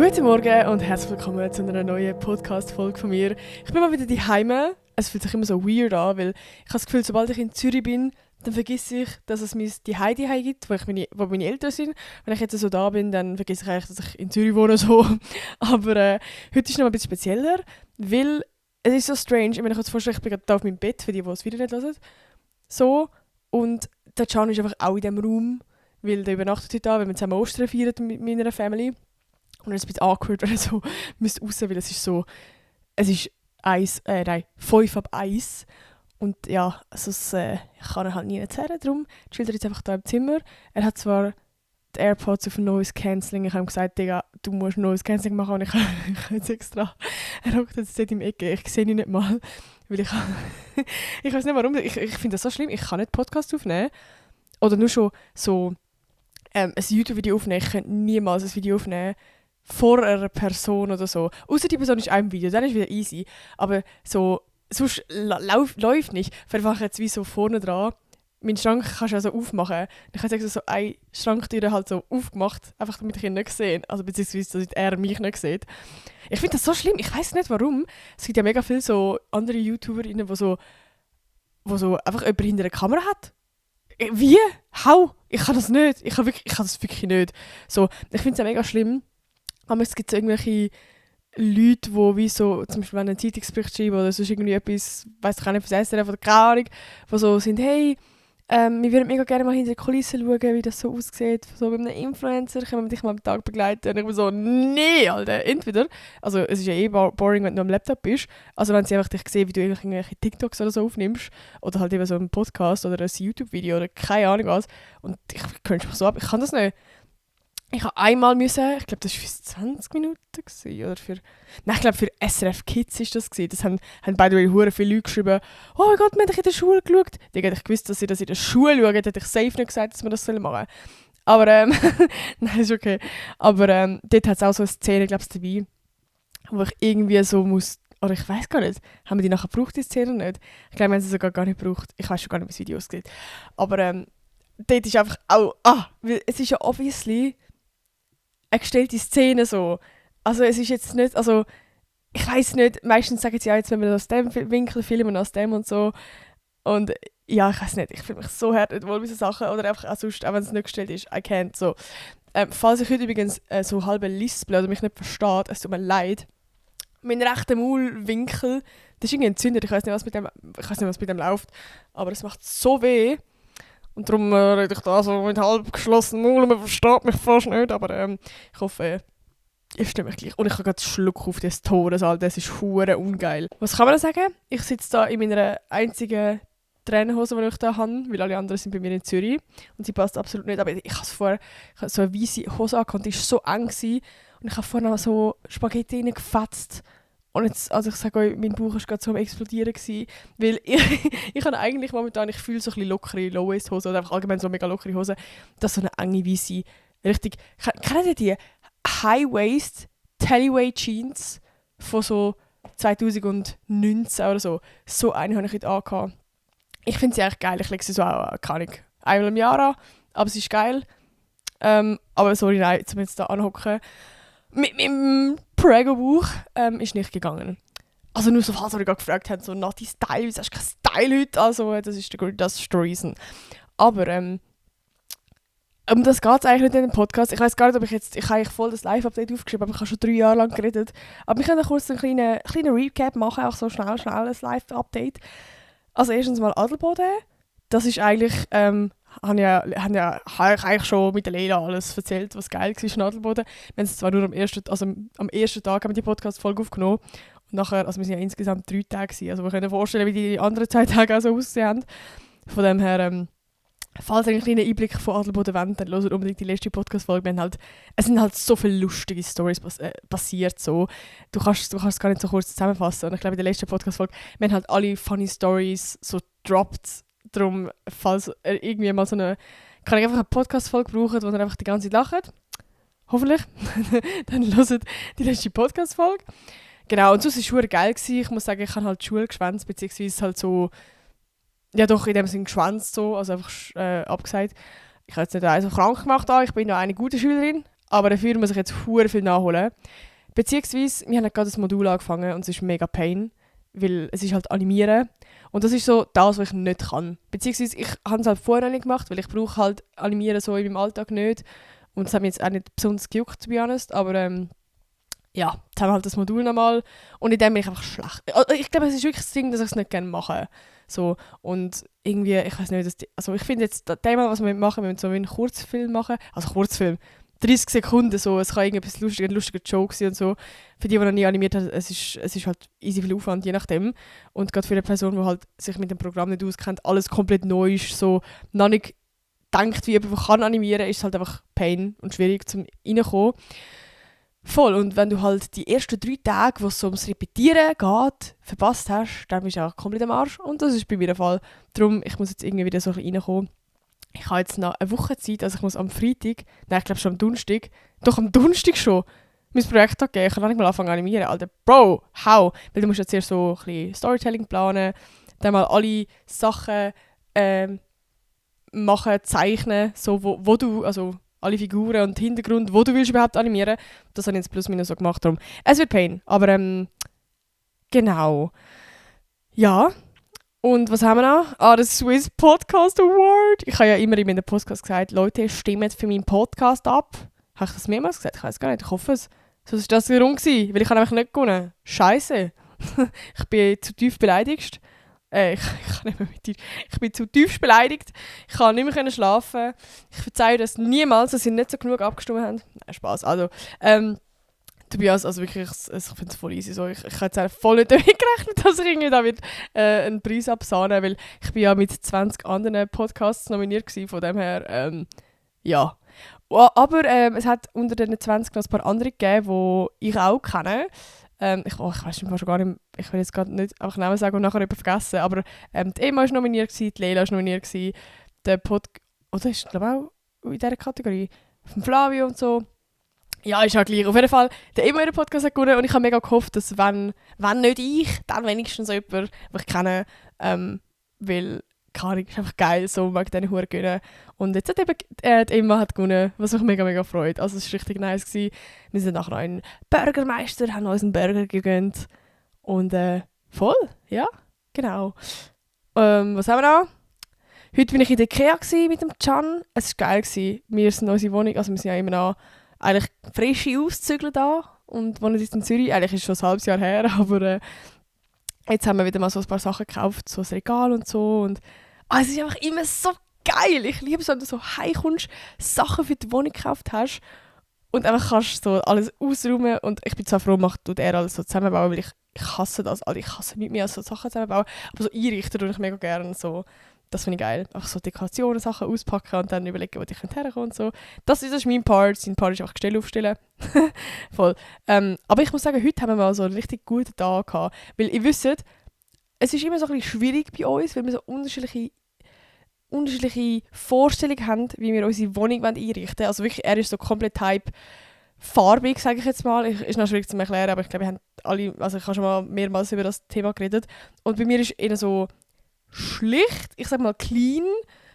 Guten Morgen und herzlich willkommen zu einer neuen Podcast-Folge von mir. Ich bin mal wieder daheim. Es fühlt sich immer so weird an, weil ich habe das Gefühl, sobald ich in Zürich bin, dann vergesse ich, dass es mein Zuhause gibt, wo meine Eltern sind. Wenn ich jetzt so da bin, dann vergesse ich eigentlich, dass ich in Zürich wohne. So. Aber heute ist es noch ein bisschen spezieller, weil es ist so strange. Ich meine, ich kann mir vorstellen, ich bin gerade da auf meinem Bett, für die es wieder nicht hören. So. Und der Can ist einfach auch in diesem Raum, weil der übernachtet heute da, weil wir zusammen Ostern feiern mit meiner Family. Und es ist ein bisschen awkward, wenn er so müsste raus, weil es ist 5 ab 1. Und ja, sonst kann er halt nie erzählen. Darum chillt er jetzt einfach da im Zimmer. Er hat zwar die AirPods auf Noise Cancelling. Ich habe ihm gesagt, Digga, du musst Noise Cancelling machen. Und ich habe jetzt extra... Er hockt jetzt dort im Ecke. Ich sehe ihn nicht mal. Weil ich weiß nicht warum. Ich finde das so schlimm. Ich kann nicht Podcast aufnehmen. Oder nur schon so ein YouTube-Video aufnehmen. Ich könnte niemals ein Video aufnehmen vor einer Person oder so. Außer die Person ist auch im Video, dann ist wieder easy. Aber so, sonst läuft nicht. Einfach jetzt wie so vorne dran. Meinen Schrank kannst du also aufmachen. Ich habe jetzt so eine Schranktür halt so aufgemacht, einfach damit ich ihn nicht sehe. Also beziehungsweise, dass er mich nicht sieht. Ich finde das so schlimm. Ich weiß nicht warum. Es gibt ja mega viele so andere YouTuberInnen, die so einfach jemanden hinter der Kamera hat. Wie? How? Ich kann das nicht. Ich kann das wirklich nicht. So, ich finde es ja mega schlimm. Aber es gibt so irgendwelche Leute, die wie so, zum Beispiel einen Zeitungsbericht schreiben oder sonst irgendwie etwas, weiss ich auch nicht, was SRF oder keine Ahnung, die so sind, hey, wir würden mega gerne mal hinter die Kulissen schauen, wie das so aussieht, so bei einem Influencer, können wir dich mal am Tag begleiten? Und ich bin so, nee, Alter, entweder, also es ist ja eh boring, wenn du am Laptop bist, also wenn sie einfach dich sehen, wie du irgendwelche TikToks oder so aufnimmst, oder halt eben so einen Podcast oder ein YouTube-Video oder keine Ahnung was, und ich könnte mich so ab, ich kann das nicht. Ich habe einmal müssen, ich glaube, das war für 20 Minuten oder ich glaube für SRF Kids war das gewesen. Das haben by the way hure viele Leute geschrieben, oh mein Gott, wir haben in der Schule geschaut. Digga, hätte ich gewusst, dass sie das in der Schule schauen, hätte ich safe nicht gesagt, dass wir das machen sollen. Aber, nein, ist okay. Aber dort hat es auch so eine Szene, glaube ich, dabei, wo ich irgendwie so muss, oder ich weiß gar nicht, haben wir die nachher gebraucht, die Szene nicht? Ich glaube, wir haben sie sogar gar nicht gebraucht. Ich weiß schon gar nicht, wie das Video aussieht. Aber dort ist einfach auch, weil es ist ja obviously eine gestellte Szene so. Also es ist jetzt nicht, also ich weiß nicht, meistens sagen sie ja jetzt, wenn wir aus dem Winkel filmen, aus dem und so. Und ja, ich weiß nicht, ich fühle mich so hart nicht wohl bei so Sachen oder einfach auch sonst, auch wenn es nicht gestellt ist, I can't, so. Falls ich heute übrigens so halb lisple oder mich nicht versteht, es tut mir leid. Mein rechter Maulwinkel, das ist irgendwie entzündet, ich weiß nicht, was mit dem läuft, aber es macht so weh. Und darum rede ich da so mit halb geschlossenem Maul und man versteht mich fast nicht, aber ich hoffe, ihr versteht mich gleich. Und ich habe gerade einen Schluck auf das Todesalter, das ist hure ungeil. Was kann man da sagen? Ich sitze da in meiner einzigen Trainingshose, die ich da habe, weil alle anderen sind bei mir in Zürich und sie passt absolut nicht. Aber ich habe so eine weiße Hose angehabt, die war so eng gewesen, und ich habe vorhin noch so Spaghetti reingefetzt. Und jetzt, also ich sage euch, mein Bauch war gerade so am explodieren gewesen, weil ich habe eigentlich momentan, ich fühle so ein bisschen lockere Low-Waist-Hose oder einfach allgemein so mega lockere Hose, das so eine enge weisse, richtig, kennt ihr die High-Waist Tellyway Jeans von so 2019 oder so? So eine habe ich heute angehabt. Ich finde sie eigentlich geil, ich lege sie so auch, keine Ahnung, einmal im Jahr an, aber sie ist geil. Aber sorry, nein, zum jetzt da anhocken. Mit meinem Prego-Bauch ist nicht gegangen. Also nur so, falls ihr gerade gefragt habt, so Nati Style, wieso hast du keinen Style heute? Also das ist die Reason. Aber um das geht es eigentlich nicht in dem Podcast. Ich weiß gar nicht, ob ich habe eigentlich voll das Live-Update aufgeschrieben, aber ich habe schon 3 Jahre lang geredet. Aber wir können kurz einen kleinen Recap machen, auch so schnell ein Live-Update. Also erstens mal Adelboden. Das ist eigentlich, habe ich eigentlich schon mit der Leila alles erzählt, was geil war in Adelboden. Wir haben es zwar nur am ersten Tag haben wir die Podcast-Folge aufgenommen. Und nachher, also wir sind ja insgesamt 3 Tage gewesen. Also wir können vorstellen, wie die anderen 2 Tage auch so aussehen haben. Von dem her, falls ihr einen kleinen Einblick von Adelboden wollt, dann hört unbedingt die letzte Podcast-Folge. Es sind halt so viele lustige Stories passiert. So. Du kannst es gar nicht so kurz zusammenfassen. Und ich glaube, in der letzten Podcast-Folge, wir haben halt alle funny Stories so gedroppt. Darum, falls ihr irgendwie mal kann ich einfach eine Podcast-Folge brauchen, wo ihr einfach die ganze Zeit lacht. Hoffentlich. Dann hört die letzte Podcast-Folge. Genau, und sonst war es super geil gewesen. Ich muss sagen, ich habe halt die Schule geschwänzt, beziehungsweise halt so, ja doch in dem Sinne geschwänzt so, also einfach abgesagt. Ich habe jetzt nicht so krank gemacht, ich bin ja eine gute Schülerin, aber dafür muss ich jetzt verdammt viel nachholen. Beziehungsweise, wir haben gerade das Modul angefangen und es ist mega pain, weil es ist halt animieren. Und das ist so das, was ich nicht kann. Beziehungsweise, ich habe es halt vorher nicht gemacht, weil ich brauche halt animieren so in meinem Alltag nicht. Und das hat mich jetzt auch nicht besonders gejuckt, to be honest. Aber ja, jetzt haben wir halt das Modul nochmal. Und in dem bin ich einfach schlecht. Also, ich glaube, es ist wirklich das Ding, dass ich es nicht gerne mache. So, und irgendwie, ich weiß nicht, also ich finde jetzt, das Thema, was wir machen, wir müssen so einen Kurzfilm machen. Also Kurzfilm, 30 Sekunden so, es kann irgendetwas ein lustiger Joke sein und so. Für die noch nie animiert haben, es ist halt easy viel Aufwand, je nachdem. Und gerade für eine Person, die halt sich mit dem Programm nicht auskennt, alles komplett neu ist, so noch nicht denkt, wie jemand kann animieren, ist es halt einfach Pain und schwierig zum reinkommen. Voll, und wenn du halt die ersten 3 Tage, wo es so ums Repetieren geht, verpasst hast, dann bist du auch komplett am Arsch. Und das ist bei mir der Fall. Darum, ich muss jetzt irgendwie wieder so ein bisschen reinkommen. Ich habe jetzt noch eine Woche Zeit, also ich muss am Freitag, nein, ich glaube schon am Donnerstag, doch am Donnerstag schon, mein Projekt angeben. Ich kann noch nicht mal anfangen zu animieren. Alter, Bro, how? Weil du musst jetzt erst so ein bisschen Storytelling planen, dann mal alle Sachen machen, zeichnen, so wo du, also alle Figuren und Hintergrund, wo du willst überhaupt animieren. Das habe ich jetzt plus minus so gemacht. Darum. Es wird Pain, aber genau. Ja. Und was haben wir noch? Der Swiss Podcast Award. Ich habe ja immer in meinem Podcast gesagt, Leute, stimmt für meinen Podcast ab. Habe ich das mehrmals gesagt? Ich weiß gar nicht, ich hoffe es. Sonst war das der Grund gewesen, weil ich einfach nicht gewonnen. Scheiße. Ich bin zu tief beleidigt. Ich kann nicht mehr mit dir. Ich bin zu tief beleidigt. Ich kann nicht mehr schlafen. Ich verzeihe das niemals, dass sie nicht so genug abgestimmt haben. Nein, Spaß. Also, Tobias, also wirklich, ich finde es voll easy. So, ich habe jetzt voll nicht damit gerechnet, dass ich irgendwie da einen Preis absahne, weil ich bin ja mit 20 anderen Podcasts nominiert gewesen, von dem her, ja. Aber es hat unter den 20 noch ein paar andere gegeben, die ich auch kenne. Ich weiß schon gar nicht, ich will jetzt gerade nicht einfach Namen sagen und nachher jemanden vergessen, aber die Emma war nominiert, die Leila war nominiert, der oder ist glaube auch in dieser Kategorie, von Flavio und so. Ja, ist halt gleich. Auf jeden Fall, der Emma ihren Podcast hat gewonnen und ich habe mega gehofft, dass wenn nicht ich, dann wenigstens jemand, den ich kenne, weil keine Ahnung, ist einfach geil, so mag diesen Huren gönnen. Und jetzt hat eben die Emma hat gewonnen, was mich mega, mega freut. Also es war richtig nice gewesen. Wir sind nachher noch einen Burgermeister, haben uns einen Burger gegönnt. Und voll, ja, genau. Was haben wir noch? Heute war ich in der Ikea mit dem Can. Es war geil gewesen. Wir sind in unserer Wohnung, also wir sind ja immer noch eigentlich frische Auszügler da und wohnen jetzt in Zürich. Eigentlich ist es schon ein halbes Jahr her, aber jetzt haben wir wieder mal so ein paar Sachen gekauft, so ein Regal und so. Und es ist einfach immer so geil. Ich liebe es, wenn du so heimkommst, Sachen für die Wohnung gekauft hast und einfach kannst so alles ausräumen. Und ich bin zwar froh, tut er alles so zusammenbauen, weil ich hasse das. Also ich hasse nicht mehr als so Sachen zusammenbauen, aber so einrichten tue ich mega gerne. So. Das finde ich geil. Einfach so Dekorationen, Sachen auspacken und dann überlegen, wo die herkommen und so. Das ist mein Part. Sein Part ist einfach Gestell aufstellen. Voll. Aber ich muss sagen, heute haben wir mal so einen richtig guten Tag gehabt. Weil ihr wisst, es ist immer so ein bisschen schwierig bei uns, weil wir so unterschiedliche Vorstellungen haben, wie wir unsere Wohnung einrichten wollen. Also wirklich, er ist so komplett Type farbig, sage ich jetzt mal. Ist noch schwierig zu erklären, aber ich glaube, wir haben alle, also ich habe schon mal mehrmals über das Thema geredet. Und bei mir ist eher so schlicht, ich sag mal clean,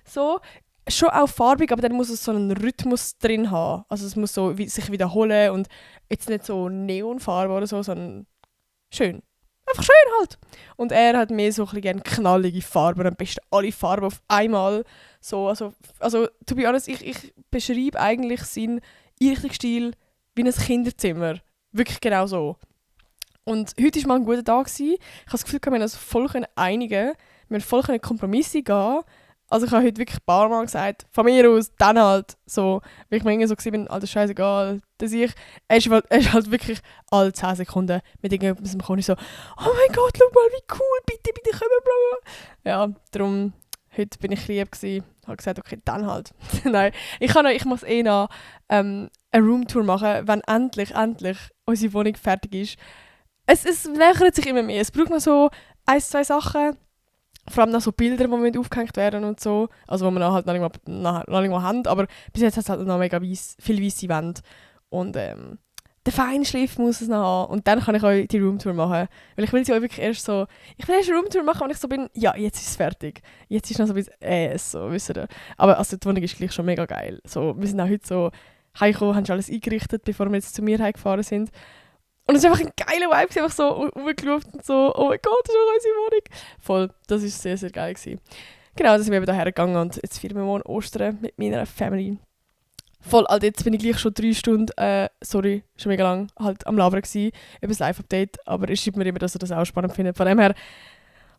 so. Schon auch farbig, aber dann muss es so einen Rhythmus drin haben. Also es muss so sich wiederholen und jetzt nicht so Neonfarbe oder so, sondern schön. Einfach schön halt. Und er hat mehr so ein bisschen gerne knallige Farben, am besten alle Farben auf einmal. So, also to be honest, ich beschreibe eigentlich seinen Einrichtungsstil wie ein Kinderzimmer. Wirklich genau so. Und heute war mal ein guter Tag gewesen. Ich habe das Gefühl, wir können uns voll einigen. Wir voll Kompromisse gehen. Also ich habe heute wirklich ein paar Mal gesagt, von mir aus, dann halt so, weil ich mir irgendwie so gesehen bin, Alter, scheißegal, dass er ist halt wirklich alle 10 Sekunden mit irgendetwas im Kopf so, oh mein Gott, schau mal, wie cool, bitte, bitte komm, bla. Ja, darum, heute bin ich lieb gewesen, habe gesagt, okay, dann halt. Nein, ich muss noch eine Roomtour machen, wenn endlich unsere Wohnung fertig ist. Es lächert sich immer mehr, es braucht noch so 1-2 Sachen. Vor allem noch so Bilder, die aufgehängt werden und so. Also, die wir noch nicht mal haben. Aber bis jetzt hat es halt noch mega viel weisse Wände. Und den Feinschliff muss es noch haben. Und dann kann ich euch die Roomtour machen. Weil ich will sie euch wirklich erst eine Roomtour machen, wenn ich so bin, ja, jetzt ist es fertig. Jetzt ist noch so ein bisschen so, wisst ihr. Aber also, die Wohnung ist gleich schon mega geil. So, wir sind auch heute so heimgekommen, haben schon alles eingerichtet, bevor wir jetzt zu mir heimgefahren sind. Und es war einfach ein geiler Vibe, einfach so rumgelaufen und so, oh mein Gott, das ist unsere Wohnung. Voll, das war sehr, sehr geil gewesen. Genau, dann sind wir eben hierher gegangen und jetzt feiern wir morgen Ostern mit meiner Family. Voll, also jetzt bin ich gleich schon 3 Stunden, sorry, schon mega lang, halt am Labern gewesen, über das Live-Update, aber er schreibt mir immer, dass er das auch spannend findet. Von dem her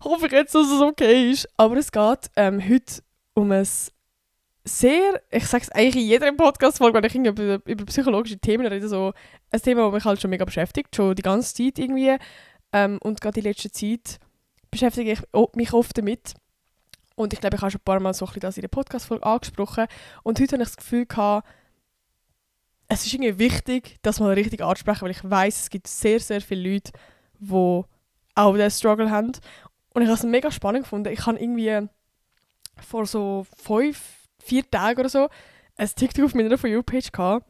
hoffe ich jetzt, dass es okay ist. Aber es geht heute um ein sehr, ich sage es eigentlich in jeder Podcast-Folge, wenn ich über psychologische Themen rede, so ein Thema, das mich halt schon mega beschäftigt, schon die ganze Zeit irgendwie. Und gerade in letzter Zeit beschäftige ich mich oft damit. Und ich glaube, ich habe schon ein paar Mal so ein bisschen das in der Podcast-Folge angesprochen. Und heute habe ich das Gefühl gehabt, es ist irgendwie wichtig, das mal richtig anzusprechen, weil ich weiss, es gibt sehr, sehr viele Leute, die auch diesen Struggle haben. Und ich habe es mega spannend gefunden. Ich habe irgendwie vor so 4 Tagen oder so ein TikTok auf meiner For You-Page gehabt,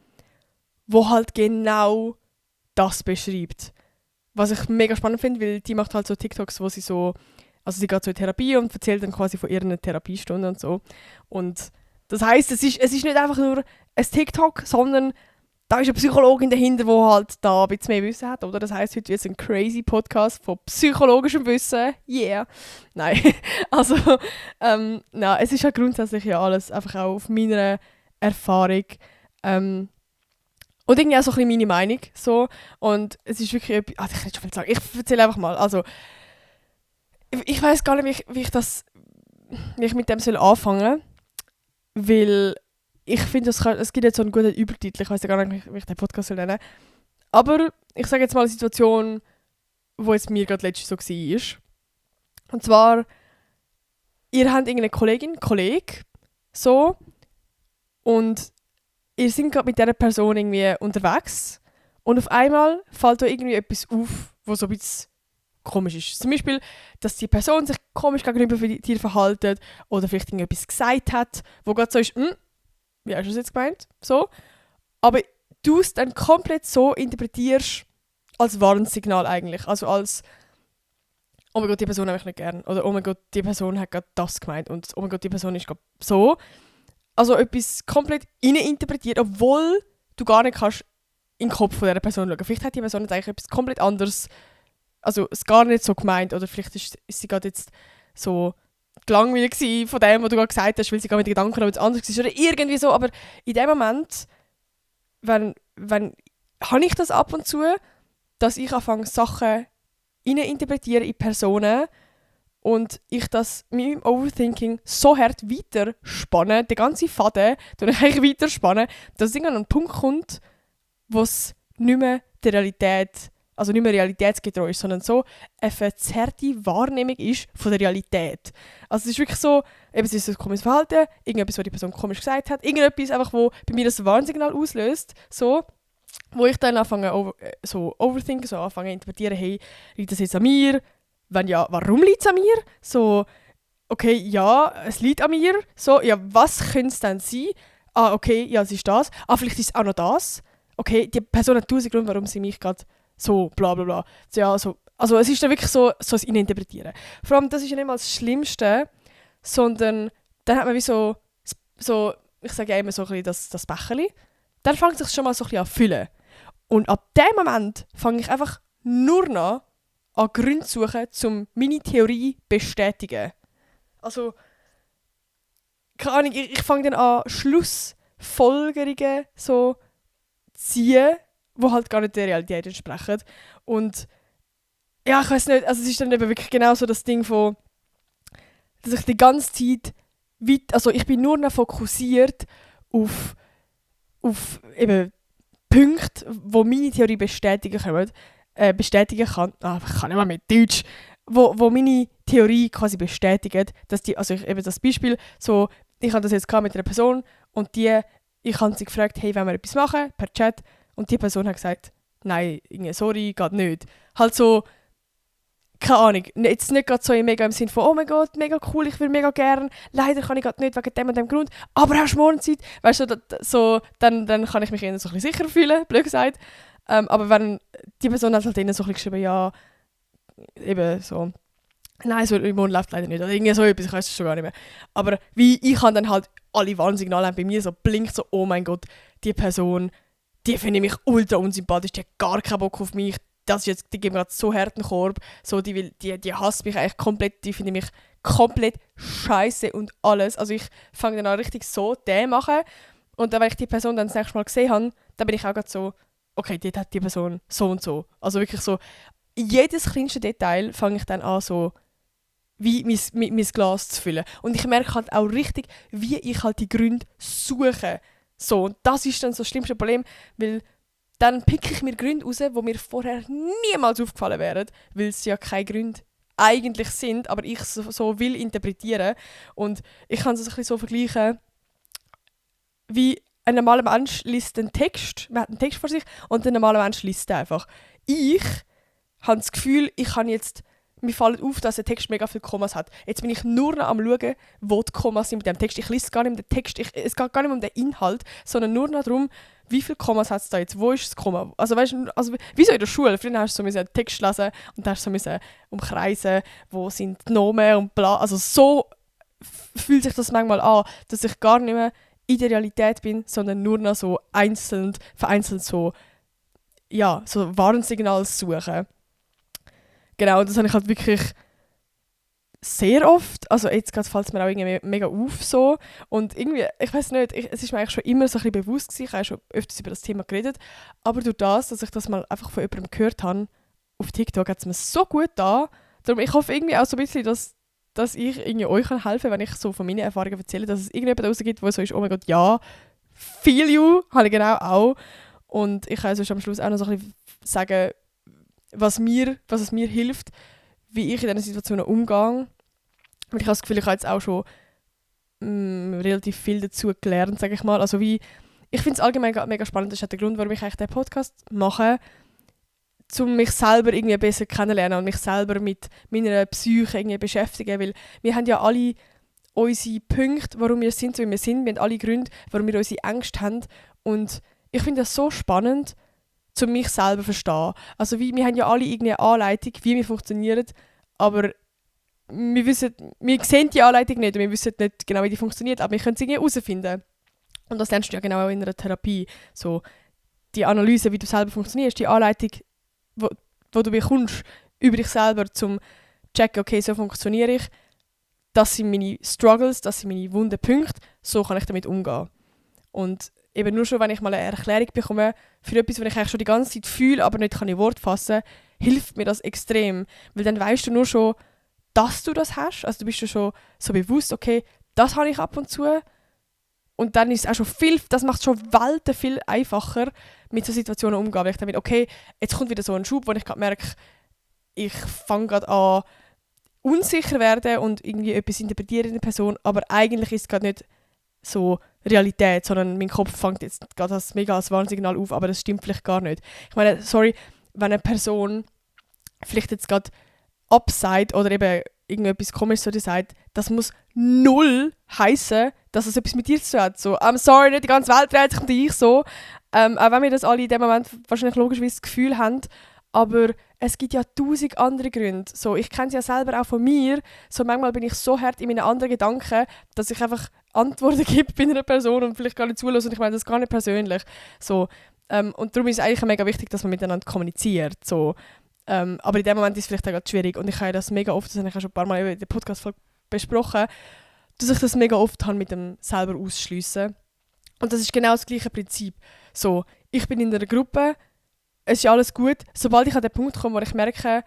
wo halt genau das beschreibt. Was ich mega spannend finde, weil die macht halt so TikToks, wo sie so, also sie geht so in Therapie und erzählt dann quasi von ihren Therapiestunden und so. Und das heisst, es ist nicht einfach nur ein TikTok, sondern da ist eine Psychologin dahinter, die halt da ein bisschen mehr Wissen hat, oder? Das heisst, heute wird es ein crazy Podcast von psychologischem Wissen. Yeah. Nein. Also, nein, es ist ja grundsätzlich ja alles einfach auch auf meiner Erfahrung. Und irgendwie auch so ein bisschen meine Meinung. So. Und es ist wirklich etwas, ich kann nicht schon viel sagen. Ich erzähle einfach mal. Also, ich weiss gar nicht, wie ich mit dem anfangen soll. Weil ich finde, es gibt jetzt so einen guten Übertitel. Ich weiss ja gar nicht, wie ich den Podcast nennen soll. Aber ich sage jetzt mal eine Situation, wo jetzt mir gerade letztens so war. Und zwar, ihr habt irgendeine Kollegin, Kollege, so, und ihr seid gerade mit dieser Person irgendwie unterwegs und auf einmal fällt euch irgendwie etwas auf, was so ein bisschen komisch ist. Zum Beispiel, dass die Person sich komisch gegenüber dir verhält oder vielleicht irgendetwas gesagt hat, wo gerade so ist, wie hast du das jetzt gemeint? So. Aber du es dann komplett so interpretierst als Warnsignal eigentlich. Also als oh mein Gott, die Person habe ich nicht gern. Oder oh mein Gott, die Person hat gerade das gemeint. Und oh mein Gott, die Person ist gerade so. Also etwas komplett interpretiert, obwohl du gar nicht kannst in den Kopf von dieser Person schauen. Vielleicht hat die Person jetzt eigentlich etwas komplett anderes, also es gar nicht so gemeint. Oder vielleicht ist sie gerade jetzt so gelangweilt von dem, was du gerade gesagt hast, weil sie gar mit den Gedanken noch etwas anderes war. Oder irgendwie so. Aber in dem Moment, wenn habe ich das ab und zu, dass ich anfange, Sachen interpretieren in Personen und ich das mit meinem Overthinking so hart weiterspanne, den ganzen Faden, den ich eigentlich weiterspanne, dass es irgendwann an einen Punkt kommt, wo es nicht mehr der Realität, also nicht mehr realitätsgetreu ist, sondern so eine verzerrte Wahrnehmung ist von der Realität. Also es ist wirklich so, eben es ist ein komisches Verhalten, irgendetwas, was die Person komisch gesagt hat, irgendetwas einfach, wo bei mir das Warnsignal auslöst, so, wo ich dann anfange overthinken, so anfange interpretieren, hey, liegt das jetzt an mir? Wenn ja, warum liegt es an mir? So, okay, ja, es liegt an mir. So, ja, was könnte es dann sein? Ah, okay, ja, es ist das. Ah, vielleicht ist es auch noch das. Okay, die Person hat 1000 Gründe, warum sie mich gerade so bla bla bla. So, ja, so, also es ist dann wirklich so das Interpretieren. Vor allem, das ist ja nicht mal das Schlimmste, sondern dann hat man wie so ich sage ja immer so ein bisschen das Becherli. Dann fängt es sich schon mal so ein bisschen an zu füllen. Und ab dem Moment fange ich einfach nur noch an Gründe zu suchen, um meine Theorie zu bestätigen. Also, keine Ahnung, ich fange dann an, Schlussfolgerungen so zu ziehen, die halt gar nicht der Realität entsprechen. Und ja, ich weiß nicht, also es ist dann eben wirklich genau so das Ding von, dass ich die ganze Zeit also ich bin nur noch fokussiert auf eben Punkte, die meine Theorie bestätigen kann. Ich kann nicht mal mit Deutsch. Wo meine Theorie quasi bestätigt, dass eben das Beispiel, so, ich hatte das jetzt mit einer Person und ich habe sie gefragt, hey, wollen wir etwas machen, per Chat, und die Person hat gesagt, nein, sorry, geht nicht. Halt so, keine Ahnung, jetzt nicht gerade so mega im Sinne von, oh mein Gott, mega cool, ich will mega gern, leider kann ich gerade nicht wegen dem und dem Grund, aber hast du morgen Zeit? Weißt du, dann kann ich mich eher so ein bisschen sicher fühlen, blöd gesagt. Aber wenn die Person hat halt ihnen so ein bisschen geschrieben, ja, eben so, Nein, so im Mond läuft leider nicht. Oder irgendwie so etwas, ich weiß es schon gar nicht mehr. Aber wie ich habe dann halt alle Warnsignale bei mir so blinkt so, oh mein Gott, die Person, die finde ich mich ultra unsympathisch, die hat gar keinen Bock auf mich. Das ist jetzt, die gibt mir gerade so harten Korb. So, die hasst mich eigentlich komplett, die finde mich komplett scheiße und alles. Also ich fange dann an richtig so den machen. Und dann, wenn ich die Person dann das nächste Mal gesehen habe, dann bin ich auch gerade so, okay, dort hat die Person so und so. Also wirklich so, jedes kleinste Detail fange ich dann an so wie mein Glas zu füllen. Und ich merke halt auch richtig, wie ich halt die Gründe suche. So, und das ist dann so das schlimmste Problem, weil dann picke ich mir Gründe raus, die mir vorher niemals aufgefallen wären, weil es ja keine Gründe eigentlich sind, aber ich so will interpretieren. Und ich kann es ein bisschen so vergleichen, wie ein normaler Mensch liest einen Text, man hat einen Text vor sich und ein normaler Mensch liest den einfach. Ich habe das Gefühl, mir fällt auf, dass der Text mega viele Kommas hat. Jetzt bin ich nur noch am schauen, wo die Kommas sind mit dem Text. Ich lese gar nicht um den Text, es geht gar nicht um den Inhalt, sondern nur noch darum, wie viele Kommas hat es da jetzt, wo ist das Komma? Also weißt du, wie so in der Schule, früher hast du so einen Text lesen und dann hast du so umkreisen, wo sind die Nomen und bla. Also so fühlt sich das manchmal an, dass ich gar nicht mehr in der Realität bin, sondern nur noch so vereinzelt so, ja, so Warnsignale suchen. Genau, das habe ich halt wirklich sehr oft, also jetzt gerade fällt es mir auch irgendwie mega auf so und irgendwie, ich weiß nicht, es ist mir eigentlich schon immer so ein bisschen bewusst gewesen, ich habe schon öfters über das Thema geredet, aber durch das, dass ich das mal einfach von jemandem gehört habe, auf TikTok hat es mir so gut da. Darum, ich hoffe irgendwie auch so ein bisschen, dass ich irgendwie euch helfen kann, wenn ich so von meinen Erfahrungen erzähle, dass es irgendjemand rausgibt, wo so ist, oh mein Gott, ja, feel you, habe ich genau auch. Und ich kann also am Schluss auch noch so ein bisschen sagen, was es mir hilft, wie ich in diesen Situationen umgehe. Und ich habe das Gefühl, ich habe jetzt auch schon relativ viel dazu gelernt, sage ich mal. Also ich finde es allgemein mega spannend. Das ist auch der Grund, warum ich eigentlich diesen Podcast mache, um mich selber irgendwie besser kennenzulernen und mich selber mit meiner Psyche irgendwie beschäftigen. Weil wir haben ja alle unsere Punkte, warum wir sind, so wie wir sind. Wir haben alle Gründe, warum wir unsere Ängste haben. Und ich finde das so spannend, um mich selber zu verstehen. Also wir haben ja alle irgendeine Anleitung, wie wir funktionieren, aber wir sehen die Anleitung nicht und wir wissen nicht genau, wie die funktioniert, aber wir können es irgendwie herausfinden. Und das lernst du ja genau auch in einer Therapie. So, die Analyse, wie du selber funktionierst, die Anleitung, wo du bekommst über dich selber, zum checken, okay, so funktioniere ich, das sind meine Struggles, das sind meine wunden Punkte, so kann ich damit umgehen. Und eben nur schon, wenn ich mal eine Erklärung bekomme für etwas, was ich eigentlich schon die ganze Zeit fühle, aber nicht in Wort fassen kann, hilft mir das extrem. Weil dann weißt du nur schon, dass du das hast. Also du bist dir schon so bewusst, okay, das habe ich ab und zu. Und dann ist es auch schon das macht es schon Welten viel einfacher, mit so Situationen umzugehen. Weil ich dann wieder, okay, jetzt kommt wieder so ein Schub, wo ich gerade merke, ich fange gerade an, unsicher werden und irgendwie etwas interpretieren in der Person, aber eigentlich ist es gerade nicht so Realität, sondern mein Kopf fängt jetzt gerade das mega als Warnsignal auf, aber das stimmt vielleicht gar nicht. Ich meine, sorry, wenn eine Person vielleicht jetzt gerade abseit oder eben irgendetwas komisches zu dir sagt, das muss null heissen, dass es etwas mit dir zu tun hat. So, I'm sorry, nicht die ganze Welt dreht sich um dich so. Auch wenn wir das alle in dem Moment wahrscheinlich logischerweise das Gefühl haben, aber es gibt ja 1000 andere Gründe. So, ich kenne es ja selber auch von mir. So, manchmal bin ich so hart in meinen anderen Gedanken, dass ich einfach Antworten gebe bei einer Person und vielleicht gar nicht zuhöre und ich meine das gar nicht persönlich. So, und darum ist es eigentlich mega wichtig, dass man miteinander kommuniziert. So, aber in dem Moment ist es vielleicht auch gerade schwierig und ich habe das mega oft, das habe ich auch schon ein paar Mal in der Podcast-Folge besprochen, dass ich das mega oft habe mit dem selber ausschliessen. Und das ist genau das gleiche Prinzip. So, ich bin in einer Gruppe, es ist alles gut. Sobald ich an den Punkt komme, wo ich merke,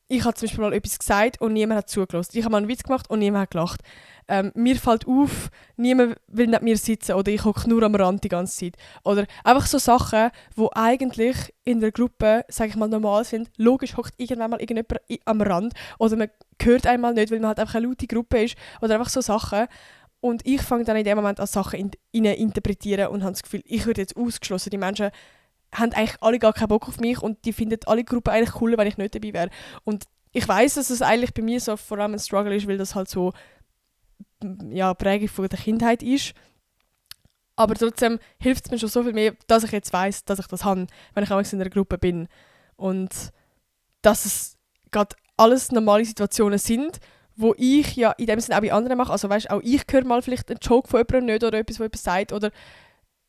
ich habe zum Beispiel mal etwas gesagt und niemand hat zugelassen. Ich habe mal einen Witz gemacht und niemand hat gelacht. Mir fällt auf, niemand will neben mir sitzen oder ich hocke nur am Rand die ganze Zeit. Oder einfach so Sachen, die eigentlich in der Gruppe, sage ich mal, normal sind. Logisch hockt irgendwann mal irgendjemand am Rand oder man hört einmal nicht, weil man halt einfach eine laute Gruppe ist. Oder einfach so Sachen. Und ich fange dann in dem Moment an Sachen interpretieren und habe das Gefühl, ich werde jetzt ausgeschlossen. Die Menschen haben eigentlich alle gar keinen Bock auf mich und die finden alle Gruppen eigentlich cooler, wenn ich nicht dabei wäre. Und ich weiss, dass es eigentlich bei mir so vor allem ein Struggle ist, weil das halt so ja, Prägung von der Kindheit ist. Aber trotzdem hilft es mir schon so viel mehr, dass ich jetzt weiss, dass ich das habe, wenn ich auch in einer Gruppe bin. Und dass es gerade alles normale Situationen sind, wo ich ja in dem Sinne auch bei anderen mache. Also weißt, auch ich höre mal vielleicht einen Joke von jemandem nicht oder etwas, was jemand sagt oder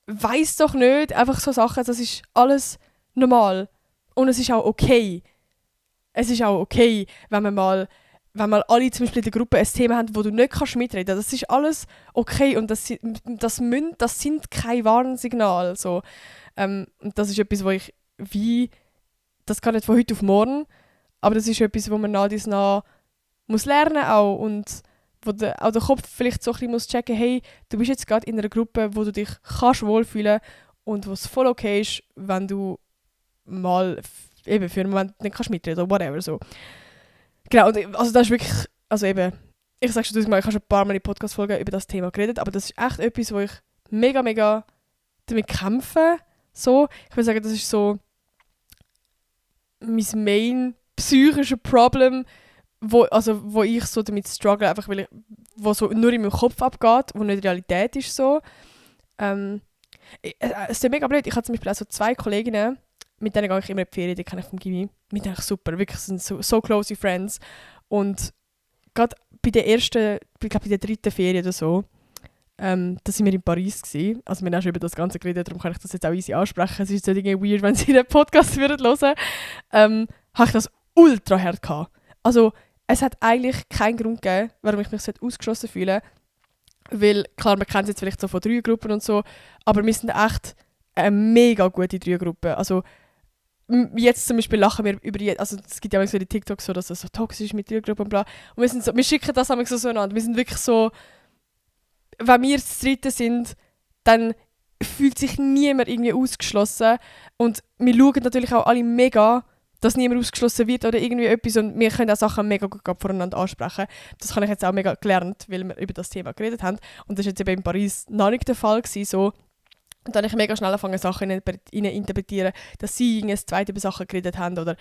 weiss doch nicht, einfach so Sachen, das ist alles normal. Und es ist auch okay. Es ist auch okay, wenn mal alle zum Beispiel in der Gruppe ein Thema haben, wo du nicht kannst mitreden kannst. Das ist alles okay und das sind keine Warnsignale. So. Und das ist etwas, wo ich das kann nicht von heute auf morgen, aber das ist etwas, wo man nach dies nach muss lernen auch und wo auch der Kopf vielleicht so ein bisschen muss checken, hey, du bist jetzt gerade in einer Gruppe, wo du dich kannst wohlfühlen und wo es voll okay ist, wenn du mal eben für einen Moment nicht kannst mitreden oder whatever so. Genau, und also das ist wirklich, also eben, ich sage schon tausendmal, ich habe schon ein paar Mal in Podcast-Folgen über das Thema geredet, aber das ist echt etwas, wo ich mega, mega damit kämpfe. So. Ich würde sagen, das ist so mein main psychisches Problem, wo ich so damit struggle, einfach weil wo so nur in meinem Kopf abgeht, wo nicht Realität ist so. Es ist mega blöd. Ich habe zum Beispiel auch so 2 Kolleginnen, mit denen gehe ich immer in die Ferien, die kenne ich vom Gymi. Mit denen super, wirklich sind so close friends. Und gerade bei der ersten, ich glaube bei der 3. Ferien oder so, da sind wir in Paris gewesen. Also wir haben auch schon über das Ganze geredet, darum kann ich das jetzt auch easy ansprechen. Es ist so irgendwie weird, wenn sie den Podcast hören würden. Habe ich das ultra hart gehabt. Also es hat eigentlich keinen Grund gegeben, warum ich mich ausgeschlossen fühle. Weil, klar, man kennt es jetzt vielleicht so von 3 Gruppen und so, aber wir sind echt eine mega gute 3 Gruppen. Also jetzt zum Beispiel lachen wir über also es gibt ja manchmal so die TikToks so, dass es so toxisch ist mit 3 Gruppen und bla. Und wir schicken das manchmal so einander. Wir sind wirklich so, wenn wir das 3. sind, dann fühlt sich niemand irgendwie ausgeschlossen. Und wir schauen natürlich auch alle mega, dass niemand ausgeschlossen wird oder irgendwie etwas und wir können auch Sachen mega gut voneinander ansprechen. Das habe ich jetzt auch mega gelernt, weil wir über das Thema geredet haben. Und das war jetzt eben in Paris noch nicht der Fall gewesen, so. Und dann habe ich mega schnell angefangen, Sachen rein interpretieren, dass sie irgendwie das Zweite über Sachen geredet haben oder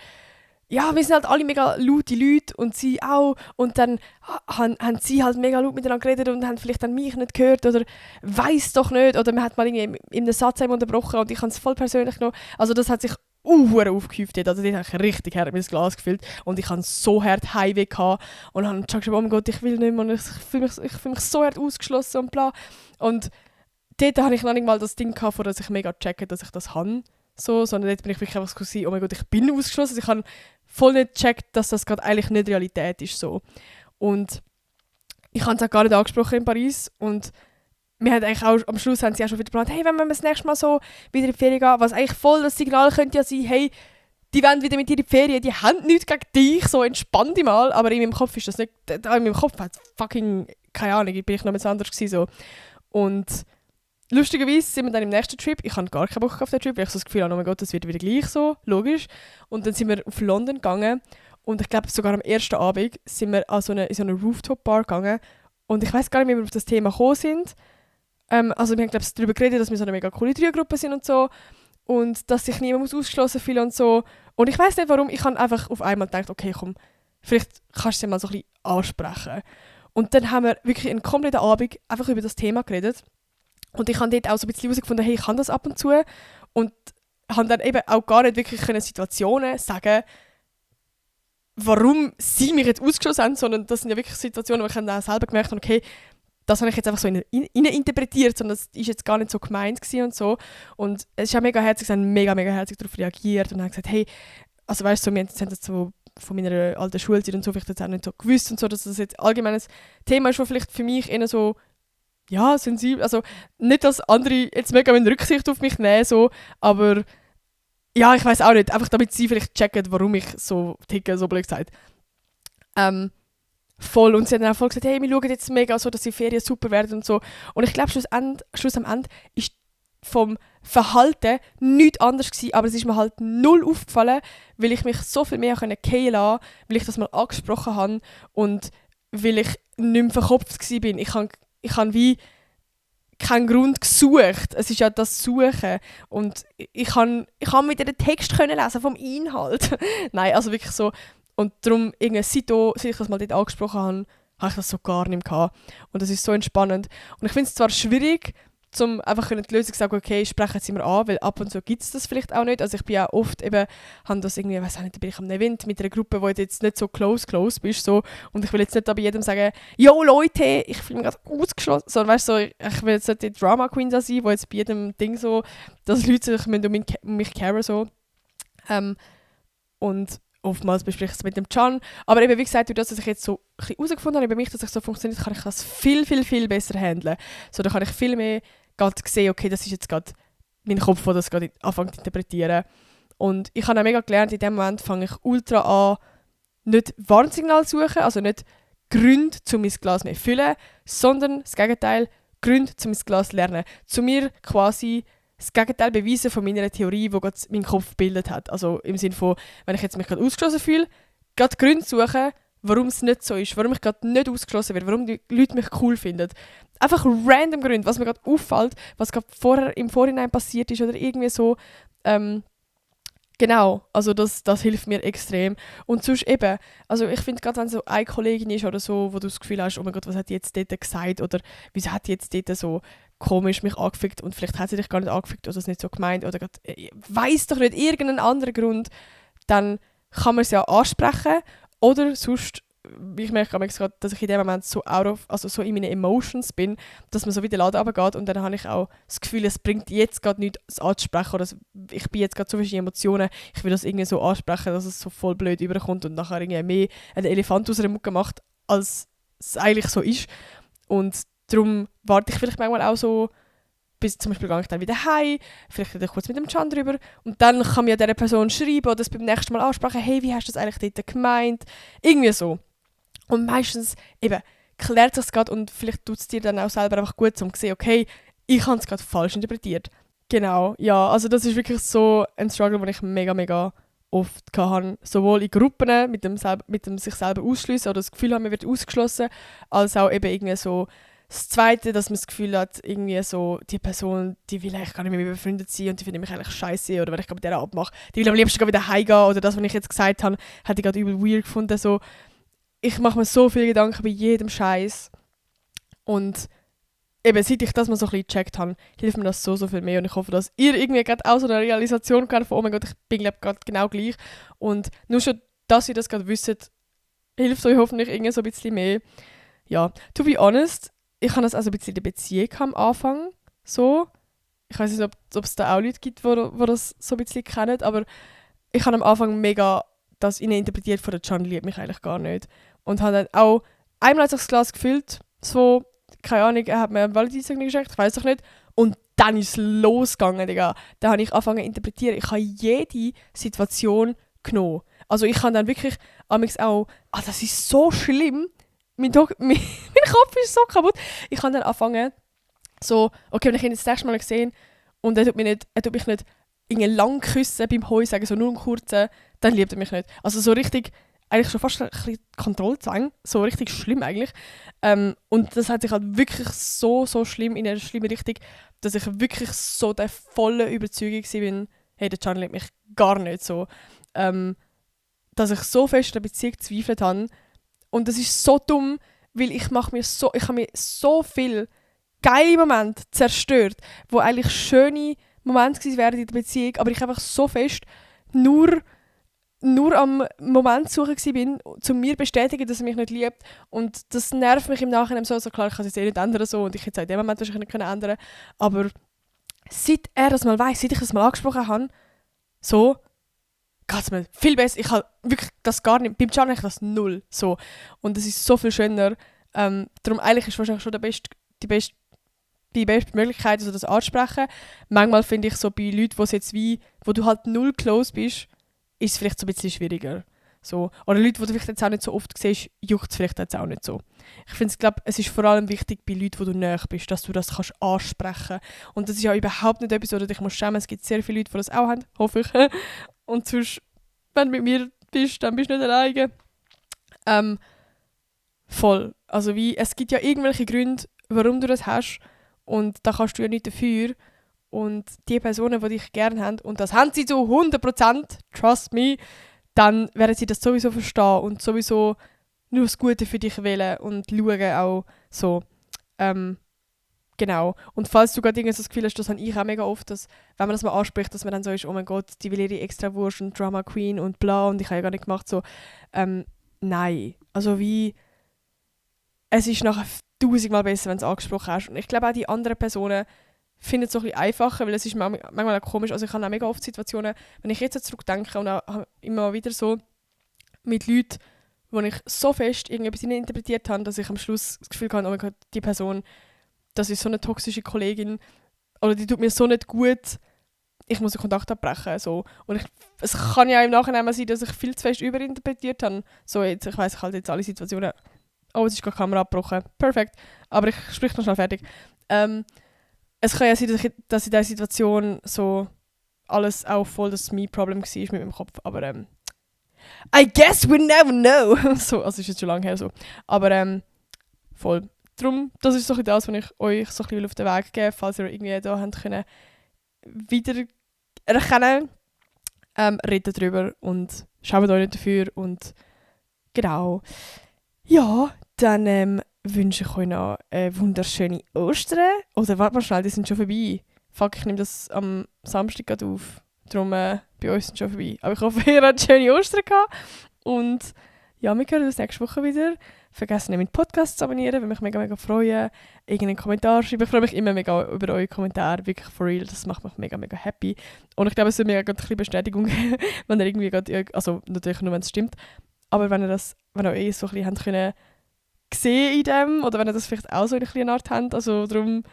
ja, wir sind halt alle mega laute Leute und sie auch und dann haben sie halt mega laut miteinander geredet und haben vielleicht dann mich nicht gehört oder weiss doch nicht oder man hat mal irgendwie in einem Satz unterbrochen und ich habe es voll persönlich genommen. Also das hat sich aufgehäuft. Also dort habe ich richtig hart mit das Glas gefüllt und ich hatte so hart Heimweh gehabt und habe gesagt, oh mein Gott, ich will nicht mehr und ich fühle mich so hart ausgeschlossen und bla. Und dort hatte ich noch nicht mal das Ding gehabt, vor dass ich mega checke, dass ich das habe. So, sondern dort bin ich wirklich einfach so gewesen, oh mein Gott, ich bin ausgeschlossen. Ich habe voll nicht gecheckt, dass das gerade eigentlich nicht Realität ist. So. Und ich habe es auch gar nicht angesprochen in Paris und wir haben eigentlich auch, am Schluss haben sie auch schon wieder geplant, hey, wenn wir das nächste Mal so wieder in die Ferien gehen, was eigentlich voll das Signal könnte ja sein, hey, die wollen wieder mit dir in die Ferien, die haben nichts gegen dich, so entspann dich mal, aber in meinem Kopf ist das nicht, in meinem Kopf hat fucking, keine Ahnung, bin ich noch etwas anderes gewesen, so. Und lustigerweise sind wir dann im nächsten Trip, ich hatte gar keinen Bock auf den Trip, weil ich so das Gefühl habe, oh mein Gott, das wird wieder gleich so, logisch. Und dann sind wir auf London gegangen und ich glaube sogar am ersten Abend sind wir an in so eine Rooftop-Bar gegangen und ich weiß gar nicht, wie wir auf das Thema gekommen sind. Also wir haben glaube ich darüber geredet, dass wir so eine mega coole 3-Gruppe sind und so und dass sich niemand ausgeschlossen fühlen und so. Und ich weiß nicht warum, ich habe einfach auf einmal gedacht, okay komm, vielleicht kannst du sie mal so ein bisschen ansprechen. Und dann haben wir wirklich einen kompletten Abend einfach über das Thema geredet. Und ich habe dort auch so ein bisschen herausgefunden, hey, ich kann das ab und zu. Und habe dann eben auch gar nicht wirklich Situationen sagen, warum sie mich jetzt ausgeschlossen haben, sondern das sind ja wirklich Situationen, wo ich dann auch selber gemerkt habe, okay, das habe ich jetzt einfach so interpretiert, sondern das war jetzt gar nicht so gemeint und so. Und es ist auch mega herzig, sie haben mega herzig darauf reagiert und haben gesagt, hey, also weißt du, wir haben das so von meiner alten Schulzeit und so vielleicht jetzt auch nicht so gewusst und so, dass das jetzt allgemeines Thema ist, was vielleicht für mich eher so, ja, sensibel, also nicht, dass andere jetzt mega Rücksicht auf mich nehmen, so, aber ja, ich weiß auch nicht, einfach damit sie vielleicht checken, warum ich so ticke, so blöd gesagt. Voll. Und sie haben dann auch voll gesagt, hey, wir schauen jetzt mega so, dass die Ferien super werden und so. Und ich glaube, Schluss am Ende ist vom Verhalten nichts anderes gewesen, aber es ist mir halt null aufgefallen, weil ich mich so viel mehr fallen konnte, weil ich das mal angesprochen habe und weil ich nicht mehr verkopft war. Ich habe wie keinen Grund gesucht. Es ist ja das Suchen. Und ich kann wieder den Text lesen vom Inhalt. Nein, also wirklich so. Und darum, seit ich das mal dort angesprochen habe, habe ich das so gar nicht mehr gehabt. Und das ist so entspannend. Und ich finde es zwar schwierig, um einfach die Lösung zu sagen, okay, sprechen Sie mir an, weil ab und zu gibt es das vielleicht auch nicht. Also ich bin auch oft eben, habe das irgendwie, weiss auch nicht, da bin ich am Event mit einer Gruppe, wo du jetzt nicht so close bist, so, und ich will jetzt nicht da bei jedem sagen, «Jo Leute, ich fühle mich gerade ausgeschlossen», sondern weißt du, so, ich will jetzt nicht die Drama Queen da sein, wo jetzt bei jedem Ding so, dass Leute sich um mich caren, so. Und oftmals bespreche ich es mit dem Can. Aber eben, wie gesagt, durch das, dass ich jetzt so ein bisschen herausgefunden habe, über mich, dass ich so funktioniert, kann ich das viel, viel, viel besser handeln. So, da kann ich viel mehr sehen, okay, das ist jetzt gerade mein Kopf, der das gerade anfängt zu interpretieren. Und ich habe auch mega gelernt, in dem Moment fange ich ultra an, nicht Warnsignal zu suchen, also nicht Gründe, um mein Glas mehr zu füllen, sondern das Gegenteil, Gründe, um mein Glas zu lernen. Zu mir quasi das Gegenteil beweisen von meiner Theorie, die gerade mein Kopf gebildet hat. Also im Sinne von, wenn ich jetzt mich gerade ausgeschlossen fühle, gerade Gründe suchen, warum es nicht so ist, warum ich gerade nicht ausgeschlossen werde, warum die Leute mich cool finden. Einfach random Gründe, was mir gerade auffällt, was gerade im Vorhinein passiert ist oder irgendwie so. Genau, also das hilft mir extrem. Und sonst eben, also ich finde gerade, wenn so eine Kollegin ist oder so, wo du das Gefühl hast, oh mein Gott, was hat die jetzt dort gesagt oder wieso hat die jetzt dort so komisch mich angefickt und vielleicht hat sie dich gar nicht angefickt oder es nicht so gemeint oder grad, weiss doch nicht, irgendeinen anderen Grund, dann kann man es ja ansprechen oder sonst, ich merke gerade, dass ich in dem Moment so so in meinen Emotions bin, dass man so wie der Laden runtergeht und dann habe ich auch das Gefühl, es bringt jetzt gerade nichts, es anzusprechen oder ich bin jetzt gerade so viele Emotionen, ich will das irgendwie so ansprechen, dass es so voll blöd überkommt und nachher irgendwie mehr einen Elefant aus der Mucke macht, als es eigentlich so ist. Und darum warte ich vielleicht manchmal auch so, bis zum Beispiel gehe ich dann wieder heim, vielleicht rede ich kurz mit dem Can drüber und dann kann mir dieser Person schreiben oder das beim nächsten Mal ansprechen, hey, wie hast du das eigentlich dort gemeint? Irgendwie so. Und meistens eben klärt sich es gerade und vielleicht tut es dir dann auch selber einfach gut, um zu sehen, okay, ich habe es gerade falsch interpretiert. Genau, ja, also das ist wirklich so ein Struggle, den ich mega, mega oft hatte. Sowohl in Gruppen mit dem sich selber ausschliessen oder das Gefühl haben, man wird ausgeschlossen, als auch eben irgendwie so das Zweite, dass man das Gefühl hat, irgendwie so, die Person, die will eigentlich gar nicht mehr mit mir befreundet sein und die findet mich eigentlich scheiße oder wenn ich gerade mit der abmache, die will am liebsten wieder heimgehen oder das, was ich jetzt gesagt habe, hätte ich gerade übel weird gefunden. So, ich mache mir so viele Gedanken bei jedem Scheiß und eben, seit ich das mal so ein bisschen gecheckt habe, hilft mir das so viel mehr und ich hoffe, dass ihr irgendwie gerade auch so eine Realisation habt von, oh mein Gott, ich bin glaube gerade genau gleich und nur schon, dass ihr das gerade wisst, hilft euch hoffentlich irgendwie so ein bisschen mehr. Ja, to be honest, ich habe das also ein bisschen in der Beziehung am Anfang so. Ich weiß nicht, ob es da auch Leute gibt, die das so ein bisschen kennen, aber ich habe am Anfang mega das interpretiert von der Can liebt mich eigentlich gar nicht. Und habe dann auch einmal hat sich das Glas gefüllt, so, keine Ahnung, er hat mir einen Valentinstag geschenkt, ich weiß doch nicht. Und dann ist es losgegangen, Digga. Da habe ich angefangen zu interpretieren. Ich habe jede Situation genommen. Also ich habe dann wirklich auch, das ist so schlimm, mein Kopf ist so kaputt. Ich habe dann angefangen, so, okay, wenn ich ihn das nächste Mal gesehen und er tut mich nicht irgendwie lang küssen beim Heu sagen, so nur einen kurzen, dann liebt er mich nicht. Also so richtig, eigentlich schon fast ein bisschen Kontrollzwang, so richtig schlimm eigentlich. Und das hat sich halt wirklich so schlimm in eine schlimme Richtung, dass ich wirklich so der vollen Überzeugung war, hey, der Can liebt mich gar nicht so. Dass ich so fest in der Beziehung gezweifelt habe. Und das ist so dumm, weil ich habe mir so viel geile Momente zerstört, wo eigentlich schöne Momente gewesen wären in der Beziehung, aber ich einfach so fest nur am Moment suchen war, um mir zu bestätigen, dass er mich nicht liebt. Und das nervt mich im Nachhinein so klar, ich kann es jetzt nicht ändern so, und ich hätte es in dem Moment wahrscheinlich nicht ändern können. Aber seit er das mal weiss, seit ich das mal angesprochen habe, so, geht es mir viel besser. Ich habe wirklich das gar nicht, beim Can habe ich das null. So. Und es ist so viel schöner. Darum eigentlich ist wahrscheinlich schon die beste Möglichkeit, also das anzusprechen. Manchmal finde ich so bei Leuten, wo du halt null close bist, ist es vielleicht so ein bisschen schwieriger. So. Oder Leute, die du vielleicht jetzt auch nicht so oft siehst, juckt es vielleicht jetzt auch nicht so. Ich finde, es ist vor allem wichtig bei Leuten, wo du näher bist, dass du das kannst ansprechen. Und das ist ja überhaupt nicht etwas, wo du dich schämen musst. Es gibt sehr viele Leute, die das auch haben, hoffe ich. Und sonst, wenn du mit mir bist, dann bist du nicht alleine. Voll. Also es gibt ja irgendwelche Gründe, warum du das hast. Und da kannst du ja nicht dafür. Und die Personen, die dich gerne haben, und das haben sie zu 100%, trust me, dann werden sie das sowieso verstehen und sowieso nur das Gute für dich wählen und schauen auch so. Genau. Und falls du gerade irgendwie so das Gefühl hast, das habe ich auch mega oft, dass, wenn man das mal anspricht, dass man dann so ist, oh mein Gott, die will ihre Extrawurst und Drama Queen und bla und ich habe ja gar nicht gemacht, so, nein. Also wie, es ist nachher 1000-mal besser, wenn du es angesprochen hast. Und ich glaube auch die anderen Personen finden es so ein bisschen einfacher, weil es ist manchmal auch komisch, also ich habe auch mega oft Situationen, wenn ich jetzt so zurückdenke und auch immer mal wieder so mit Leuten, wo ich so fest irgendetwas interpretiert habe, dass ich am Schluss das Gefühl habe, oh mein Gott, die Person, das ist so eine toxische Kollegin oder die tut mir so nicht gut, ich muss den Kontakt abbrechen. So. Und es kann ja im Nachhinein mal sein, dass ich viel zu fest überinterpretiert habe. So, jetzt, ich weiss halt jetzt alle Situationen. Oh, jetzt ist gerade die Kamera abgebrochen. Perfekt. Aber ich spreche noch schnell fertig. Es kann ja sein, dass in dieser Situation so alles auch voll das mein-Problem war mit meinem Kopf. Aber I guess we never know. So, also ist jetzt schon lange her so. Aber voll. Darum, das ist so ein das, was ich euch so ein bisschen auf den Weg gebe, falls ihr irgendwie da habt können wieder erkennen. Redet darüber und schaut euch nicht dafür. Und genau. Ja, dann wünsche ich euch noch eine wunderschöne Ostern. Oder warte mal schnell, die sind schon vorbei. Fuck, ich nehme das am Samstag gerade auf. Darum, bei uns sind schon vorbei. Aber ich hoffe, ihr habt schöne Ostern gehabt. Und ja, wir hören uns nächste Woche wieder. Vergesst nicht, meinen Podcast zu abonnieren, würde mich mega, mega freuen. Irgendeinen Kommentar schreiben. Ich freue mich immer mega über eure Kommentare. Wirklich for real. Das macht mich mega, mega happy. Und ich glaube, es wird mir gerade ein bisschen Bestätigung geben, wenn ihr irgendwie gerade, also natürlich nur, wenn es stimmt, aber wenn ihr auch so ein bisschen habt können sehen in dem, oder wenn ihr das vielleicht auch so in eine Art habt, also darum,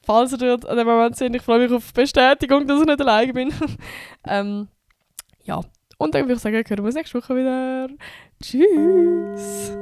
falls ihr dort an dem Moment seid, ich freue mich auf Bestätigung, dass ich nicht alleine bin. Ja, und dann würde ich sagen, hören wir uns nächste Woche wieder. Tschüss!